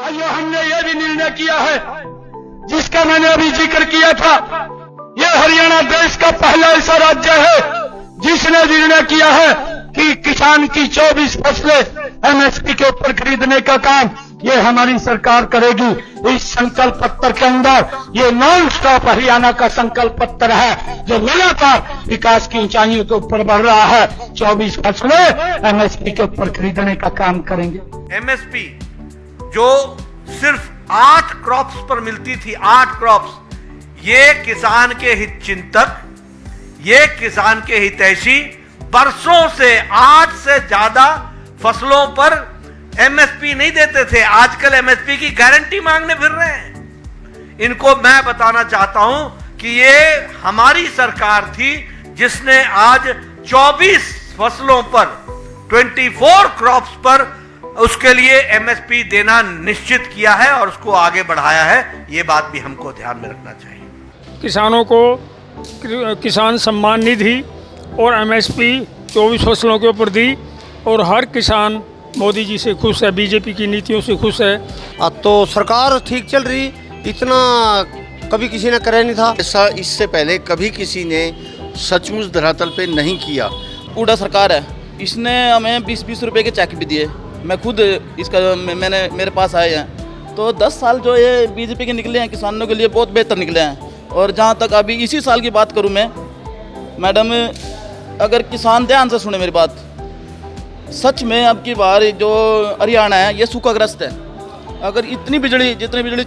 भाइयों, हमने ये भी निर्णय किया है जिसका मैंने अभी जिक्र किया था। ये हरियाणा देश का पहला ऐसा राज्य है जिसने निर्णय किया है कि किसान की 24 फसलें एमएसपी के ऊपर खरीदने का काम ये हमारी सरकार करेगी। इस संकल्प पत्र के अंदर ये नॉन स्टॉप हरियाणा का संकल्प पत्र है जो लगातार विकास की ऊंचाइयों के ऊपर बढ़ रहा है। 24 फसलें एमएसपी के ऊपर खरीदने का काम करेंगे। एमएसपी जो सिर्फ 8 क्रॉप्स पर मिलती थी, 8 क्रॉप्स, ये किसान के हित चिंतक, ये किसान के हितैषी बरसों से 8 से ज्यादा फसलों पर एमएसपी नहीं देते थे। आजकल एमएसपी की गारंटी मांगने फिर रहे हैं। इनको मैं बताना चाहता हूं कि ये हमारी सरकार थी जिसने आज 24 फसलों पर, 24 क्रॉप्स पर उसके लिए एमएसपी देना निश्चित किया है और उसको आगे बढ़ाया है। ये बात भी हमको ध्यान में रखना चाहिए। किसानों को किसान सम्मान निधि और एमएसपी 24 फसलों के ऊपर दी और हर किसान मोदी जी से खुश है, बीजेपी की नीतियों से खुश है। अब तो सरकार ठीक चल रही, इतना कभी किसी ने करे नहीं था ऐसा। इससे पहले कभी किसी ने सचमुच धरातल पे नहीं किया। बूढ़ा सरकार है, इसने हमें 20-20 रुपए के चेक भी दिए। मैं खुद इसका मैंने मेरे पास आए हैं तो 10 साल जो ये बीजेपी के निकले हैं किसानों के लिए बहुत बेहतर निकले हैं। और जहाँ तक अभी इसी साल की बात करूँ मैं, मैडम, अगर किसान ध्यान से सुने मेरी बात, सच में अब की बार जो हरियाणा है ये सूखाग्रस्त है। अगर जितनी बिजली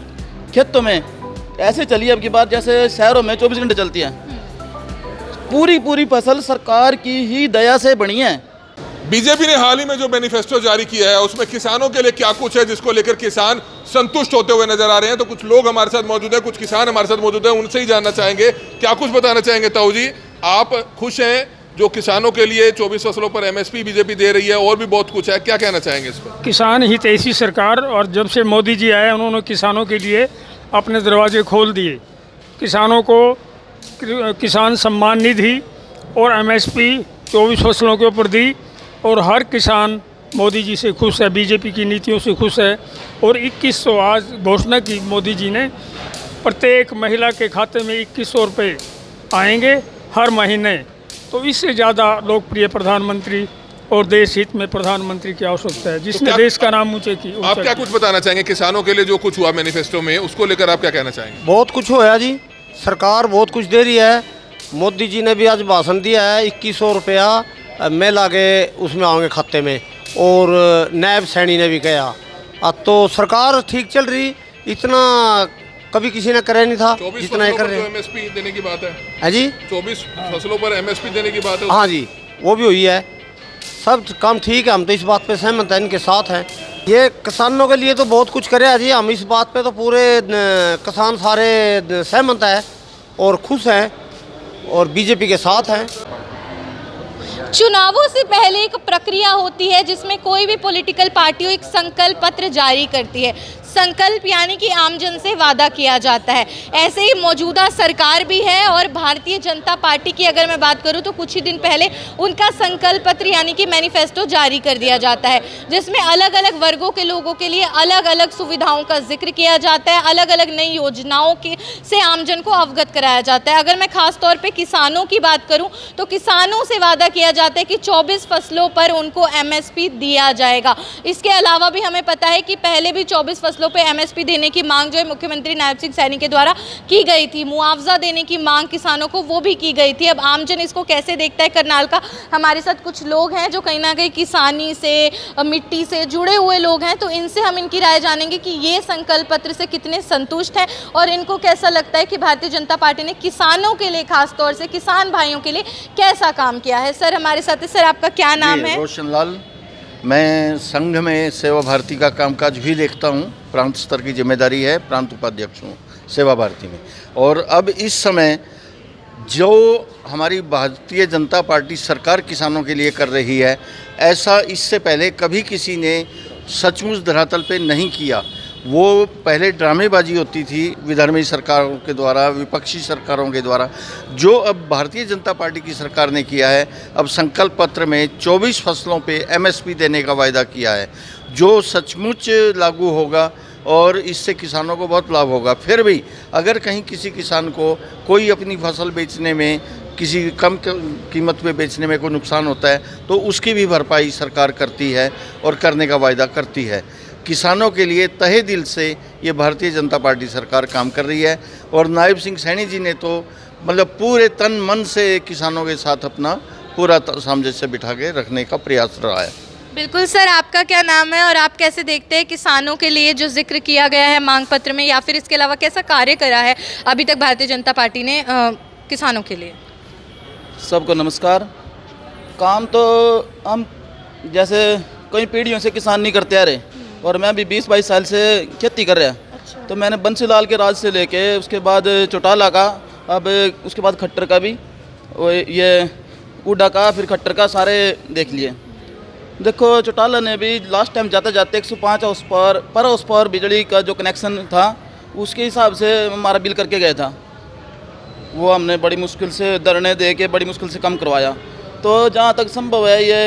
खेतों में ऐसे चली अब की बार जैसे शहरों में 24 घंटे चलती है। पूरी फसल सरकार की ही दया से बनी है। बीजेपी ने हाल ही में जो मैनिफेस्टो जारी किया है उसमें किसानों के लिए क्या कुछ है जिसको लेकर किसान संतुष्ट होते हुए नजर आ रहे हैं। तो कुछ लोग हमारे साथ मौजूद हैं, कुछ किसान हमारे साथ मौजूद हैं, उनसे ही जानना चाहेंगे क्या कुछ बताना चाहेंगे। ताऊ जी, आप खुश हैं जो किसानों के लिए 24 फसलों पर एमएसपी बीजेपी दे रही है, और भी बहुत कुछ है, क्या कहना चाहेंगे इस पर? किसान हितैषी सरकार, और जब से मोदी जी आए उन्होंने किसानों के लिए अपने दरवाजे खोल दिए। किसानों को किसान सम्मान निधि और एमएसपी 24 फसलों के ऊपर दी और हर किसान मोदी जी से खुश है, बीजेपी की नीतियों से खुश है। और 2100 आज घोषणा की मोदी जी ने, प्रत्येक महिला के खाते में 2100 रुपये आएंगे हर महीने। तो इससे ज़्यादा लोकप्रिय प्रधानमंत्री और देश हित में प्रधानमंत्री की आवश्यकता है जिसने देश का नाम ऊंचे की। आप क्या कुछ बताना चाहेंगे किसानों के लिए जो कुछ हुआ मैनिफेस्टो में, उसको लेकर आप क्या कहना चाहेंगे? बहुत कुछ होया जी, सरकार बहुत कुछ दे रही है। मोदी जी ने भी आज भाषण दिया है, 2100 रुपया महिला के उसमें आएंगे खाते में, और नायब सैनी ने भी कहा। अब तो सरकार ठीक चल रही, इतना कभी किसी ने करे नहीं था जितना ये कर रहे हैं। एमएसपी देने की बात है जी, 24 फसलों पर एमएसपी देने की बात है। हाँ जी, वो भी हुई है। सब काम ठीक है, हम तो इस बात पे सहमत हैं, इनके साथ हैं। ये किसानों के लिए तो बहुत कुछ करे है जी, हम इस बात पे तो पूरे किसान सारे सहमत हैं और खुश हैं और बीजेपी के साथ हैं। चुनावों से पहले एक प्रक्रिया होती है जिसमें कोई भी पॉलिटिकल पार्टी एक संकल्प पत्र जारी करती है। संकल्प यानी कि आमजन से वादा किया जाता है। ऐसे ही मौजूदा सरकार भी है और भारतीय जनता पार्टी की अगर मैं बात करूं तो कुछ ही दिन पहले उनका संकल्प पत्र यानी कि मैनिफेस्टो जारी कर दिया जाता है, जिसमें अलग अलग वर्गों के लोगों के लिए अलग अलग सुविधाओं का जिक्र किया जाता है, अलग अलग नई योजनाओं के से आमजन को अवगत कराया जाता है। अगर मैं खास तौर पर किसानों की बात करूँ तो किसानों से वादा किया जाता है कि 24 फसलों पर उनको एमएसपी दिया जाएगा। इसके अलावा भी हमें पता है कि पहले भी 24 फसलों पे एमएसपी देने की मांग जो है मुख्यमंत्री नायब सिंह सैनी के द्वारा की गई थी। मुआवजा देने की मांग किसानों को वो भी की गई थी। अब आमजन इसको कैसे देखता है, करनाल का हमारे साथ कुछ लोग हैं जो कहीं ना कहीं किसानी से, मिट्टी से जुड़े हुए लोग हैं, तो इनसे हम इनकी राय जानेंगे कि ये संकल्प पत्र से कितने संतुष्ट हैं और इनको कैसा लगता है कि भारतीय जनता पार्टी ने किसानों के लिए, खास तौर से किसान भाइयों के लिए कैसा काम किया है। सर हमारे साथ है, सर आपका क्या नाम है? रोशनलाल। मैं संघ में सेवा भारती का कामकाज भी देखता हूँ, प्रांत स्तर की जिम्मेदारी है, प्रांत उपाध्यक्ष हूँ सेवा भारती में। और अब इस समय जो हमारी भारतीय जनता पार्टी सरकार किसानों के लिए कर रही है, ऐसा इससे पहले कभी किसी ने सचमुच धरातल पे नहीं किया। वो पहले ड्रामेबाजी होती थी विधर्मी सरकारों के द्वारा, विपक्षी सरकारों के द्वारा। जो अब भारतीय जनता पार्टी की सरकार ने किया है, अब संकल्प पत्र में 24 फसलों पे एमएसपी देने का वायदा किया है, जो सचमुच लागू होगा और इससे किसानों को बहुत लाभ होगा। फिर भी अगर कहीं किसी किसान को कोई अपनी फसल बेचने में, किसी कम कीमत पे बेचने में कोई नुकसान होता है तो उसकी भी भरपाई सरकार करती है और करने का वायदा करती है। किसानों के लिए तहे दिल से ये भारतीय जनता पार्टी सरकार काम कर रही है और नायब सिंह सैनी जी ने तो मतलब पूरे तन मन से किसानों के साथ अपना पूरा सामंजस्य बिठा के रखने का प्रयास रहा है। बिल्कुल सर, आपका क्या नाम है और आप कैसे देखते हैं किसानों के लिए जो जिक्र किया गया है मांग पत्र में, या फिर इसके अलावा कैसा कार्य करा है अभी तक भारतीय जनता पार्टी ने किसानों के लिए? सबको नमस्कार। काम तो हम जैसे कई पीढ़ियों से किसान नहीं करते आ रहे, और मैं भी 20-22 साल से खेती कर रहा। अच्छा। तो मैंने बंसीलाल के राज से लेके उसके बाद चौटाला का, अब उसके बाद खट्टर का भी, और ये उड़ा का, फिर खट्टर का, सारे देख लिए। देखो चौटाला ने भी लास्ट टाइम जाते जाते 105 हाउस पावर बिजली का जो कनेक्शन था उसके हिसाब से हमारा बिल करके गया था। वो हमने बड़ी मुश्किल से धरने दे के बड़ी मुश्किल से कम करवाया। तो जहाँ तक संभव है ये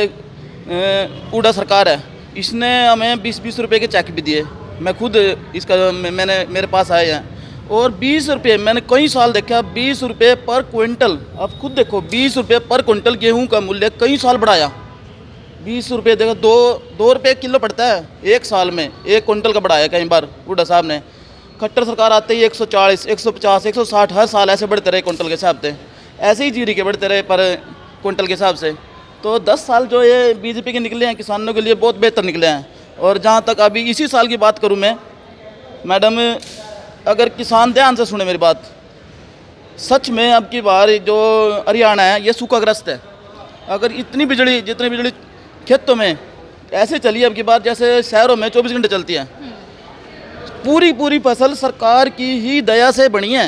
उड़ा सरकार है, इसने हमें 20-20 रुपये के चेक भी दिए। मैं खुद इसका मैंने मेरे पास आए हैं, और 20 रुपये मैंने कई साल देखा, 20 रुपये पर क्विंटल। अब खुद देखो 20 रुपये पर क्विंटल गेहूं का मूल्य कई साल बढ़ाया। 20 रुपये देखो, 2 रुपये किलो पड़ता है एक साल में, 1 क्विंटल का बढ़ाया कई बार उड़ा साहब ने। खट्टर सरकार आते ही 140, 150, 160 हर साल ऐसे बढ़ते रहे क्विंटल के हिसाब से, ऐसे ही जीरी के बढ़ते रहे पर क्विंटल के हिसाब से। तो 10 साल जो ये बीजेपी के निकले हैं किसानों के लिए बहुत बेहतर निकले हैं। और जहाँ तक अभी इसी साल की बात करूँ मैं, मैडम अगर किसान ध्यान से सुने मेरी बात, सच में अब की बार जो हरियाणा है ये सूखाग्रस्त है। अगर जितनी बिजली खेतों में ऐसे चली अब की बार जैसे शहरों में 24 घंटे चलती है, पूरी फसल सरकार की ही दया से बनी है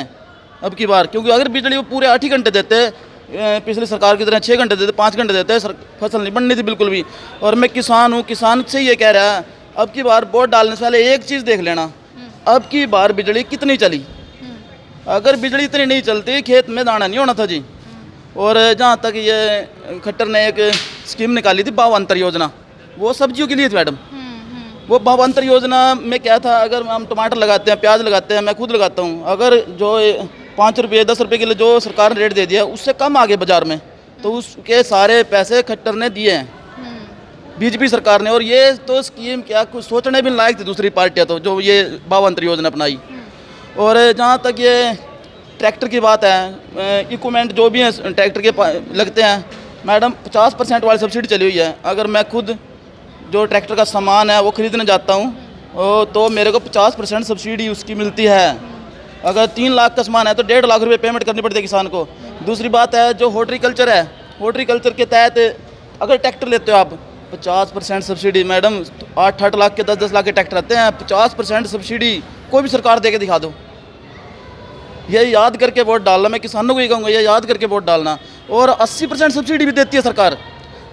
अब की बार। क्योंकि अगर बिजली वो पूरे 8 ही घंटे देते, पिछली सरकार की तरह 6 घंटे देते, 5 घंटे देते, फसल नहीं बननी थी बिल्कुल भी। और मैं किसान हूँ, किसान से ये कह रहा है अब की बार वोट डालने से पहले एक चीज़ देख लेना, अब की बार बिजली कितनी चली। अगर बिजली इतनी नहीं चलती खेत में दाना नहीं होना था जी। और जहाँ तक ये खट्टर ने एक स्कीम निकाली थी भावांतर योजना, वो सब्जियों के लिए थी मैडम। वो भावांतर योजना में क्या था, अगर हम टमाटर लगाते हैं, प्याज लगाते हैं, मैं खुद लगाता हूँ, अगर जो 5 रुपये 10 रुपये किलो जो सरकार ने रेट दे दिया उससे कम आगे बाजार में, तो उसके सारे पैसे खट्टर ने दिए हैं बीजेपी सरकार ने। और ये तो स्कीम क्या कुछ सोचने भी लायक थी दूसरी पार्टियाँ तो, जो ये भावांतर योजना अपनाई। और जहाँ तक ये ट्रैक्टर की बात है, इक्विपमेंट जो भी हैं ट्रैक्टर के लगते हैं मैडम, 50% वाली सब्सिडी चली हुई है। अगर मैं खुद जो ट्रैक्टर का सामान है वो खरीदने जाता हूँ तो मेरे को 50% सब्सिडी उसकी मिलती है। अगर 3 लाख का सामान है तो 1.5 लाख रुपए पेमेंट करनी पड़ती है किसान को। दूसरी बात है जो हॉर्टिकल्चर है, हॉर्टिकल्चर के तहत अगर ट्रैक्टर लेते हो आप 50% सब्सिडी। मैडम 8-8 लाख के 10-10 लाख के ट्रैक्टर आते हैं, 50% सब्सिडी कोई भी सरकार दे के दिखा दो। ये याद करके वोट डालना, मैं किसानों को ही कहूँगा ये याद करके वोट डालना। और 80% सब्सिडी भी देती है सरकार।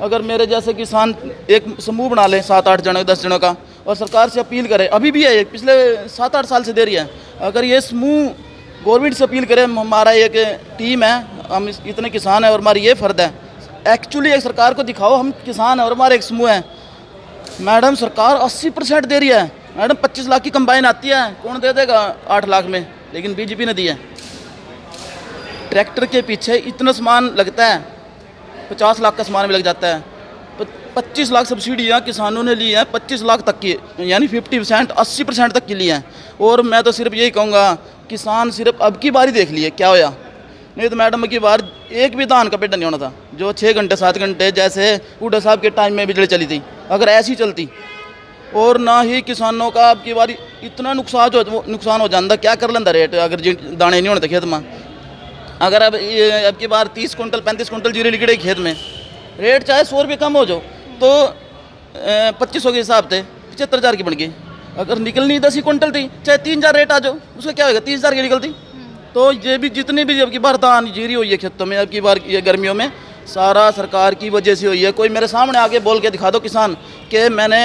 अगर मेरे जैसे किसान एक समूह बना लें 7-8 जनों 10 जनों का, और सरकार से अपील करे, अभी भी है पिछले 7-8 साल से दे रही है, अगर ये समूह गवर्नमेंट से अपील करे, हमारा एक टीम है, हम इतने किसान हैं और हमारी ये फ़र्ज है, एक्चुअली एक सरकार को दिखाओ हम किसान हैं और हमारे एक समूह है। मैडम सरकार 80% दे रही है मैडम। 25 लाख की कंबाइन आती है, कौन दे देगा 8 लाख में, लेकिन बीजेपी ने दी है। ट्रैक्टर के पीछे इतना सामान लगता है, 50 लाख का सामान भी लग जाता है। 25 लाख सब्सिडियाँ किसानों ने ली हैं, 25 लाख तक की, यानी 50% 80% तक की ली हैं। और मैं तो सिर्फ यही कहूँगा किसान सिर्फ अब की बार ही देख लिए क्या होया, नहीं तो मैडम की बार एक भी धान का पेड़ नहीं होना था। जो 6 घंटे 7 घंटे जैसे हुड्डा साहब के टाइम में बिजली चली थी, अगर ऐसी चलती, और ना ही किसानों का अब की बार इतना नुकसान हो जाता, क्या कर लेंदा रेट अगर दाने नहीं होने थे खेत में। अगर अब की बार 30 कुंटल 35 कुंटल जीरे निकले खेत में, रेट चाहे 100 रुपये कम हो जाओ तो 2500 के हिसाब से 75,000 की बन गई। अगर निकलनी 10 ही कुंटल थी, चाहे 3,000 रेट आ जाओ, उसका क्या होगा, 30,000 की निकलती। तो ये भी जितनी भी अब की बार धान जीरी हुई है खेतों में अब की बार ये गर्मियों में, सारा सरकार की वजह से हुई है। कोई मेरे सामने आके बोल के दिखा दो किसान कि मैंने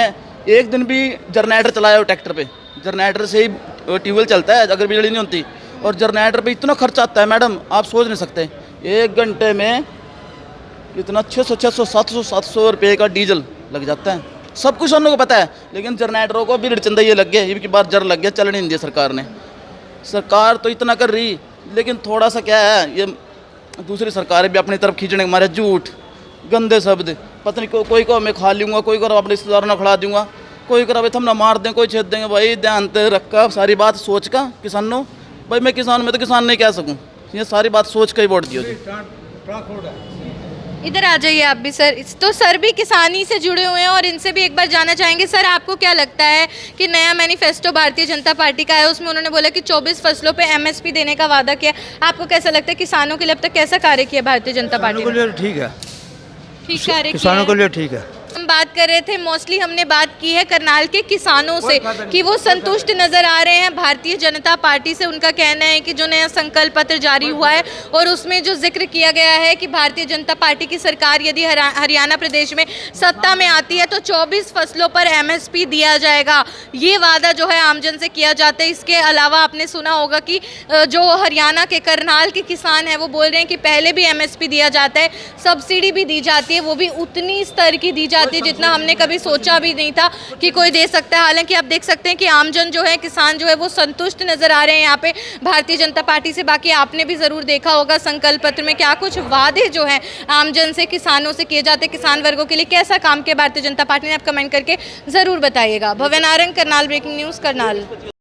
एक दिन भी जनरेटर चलाया हो ट्रैक्टर पे, जनरेटर से ही ट्यूबवेल चलता है अगर बिजली नहीं होती, और जनरेटर पे इतना खर्चा आता है मैडम आप सोच नहीं सकते। 1 घंटे में इतना 600 700 रुपये का डीजल लग जाता है, सब कुछ किसानों को पता है, लेकिन जनरेटरों को भी चंदा ये लग गया, ये की बार जर लग गया, चलने नहीं दिया सरकार ने। सरकार तो इतना कर रही, लेकिन थोड़ा सा क्या है, ये दूसरी सरकारें भी अपनी तरफ खींचने के मारे झूठ गंदे शब्द, पता नहीं कोई को मैं खा लूँगा, कोई को अपने रिश्तेदारों ने खड़ा दूंगा, कोई कर भाई हम ना मार दें, कोई छेद देंगे। भाई ध्यान से रखा सारी बात सोच का किसानों, भाई मैं किसान में तो किसान नहीं कह सकूँ, ये सारी बात सोच कर ही वोट दियो। इधर आ जाइए आप भी सर। तो सर भी किसानी से जुड़े हुए हैं और इनसे भी एक बार जानना चाहेंगे। सर आपको क्या लगता है कि नया मैनिफेस्टो भारतीय जनता पार्टी का है, उसमें उन्होंने बोला कि 24 फसलों पे एमएसपी देने का वादा किया, आपको कैसा लगता है किसानों के लिए अब तक कैसा कार्य किया भारतीय जनता पार्टी ने? ठीक है, ठीक कार्य किसानों किया के है। लिए ठीक है। हम बात कर रहे थे, मोस्टली हमने बात की है करनाल के किसानों से कि वो संतुष्ट नजर आ रहे हैं भारतीय जनता पार्टी से। उनका कहना है कि जो नया संकल्प पत्र जारी हुआ है और उसमें जो जिक्र किया गया है कि भारतीय जनता पार्टी की सरकार यदि हरियाणा प्रदेश में सत्ता में आती है तो 24 फसलों पर एमएसपी दिया जाएगा, ये वादा जो है आमजन से किया जाता है। इसके अलावा आपने सुना होगा कि जो हरियाणा के करनाल के किसान हैं वो बोल रहे हैं कि पहले भी एमएसपी दिया जाता है, सब्सिडी भी दी जाती है, वो भी उतनी स्तर की दी जाती है जितना हमने कभी सोचा भी नहीं था कि कोई दे सकता है। हालांकि आप देख सकते हैं कि आमजन जो है, किसान जो है वो संतुष्ट नजर आ रहे हैं यहाँ पे भारतीय जनता पार्टी से। बाकी आपने भी जरूर देखा होगा संकल्प पत्र में क्या कुछ वादे जो हैं आमजन से, किसानों से किए जाते हैं। किसान वर्गों के लिए कैसा काम किया भारतीय जनता पार्टी ने, आप कमेंट करके जरूर बताइएगा। भव्य नारंग, करनाल ब्रेकिंग न्यूज़, करनाल।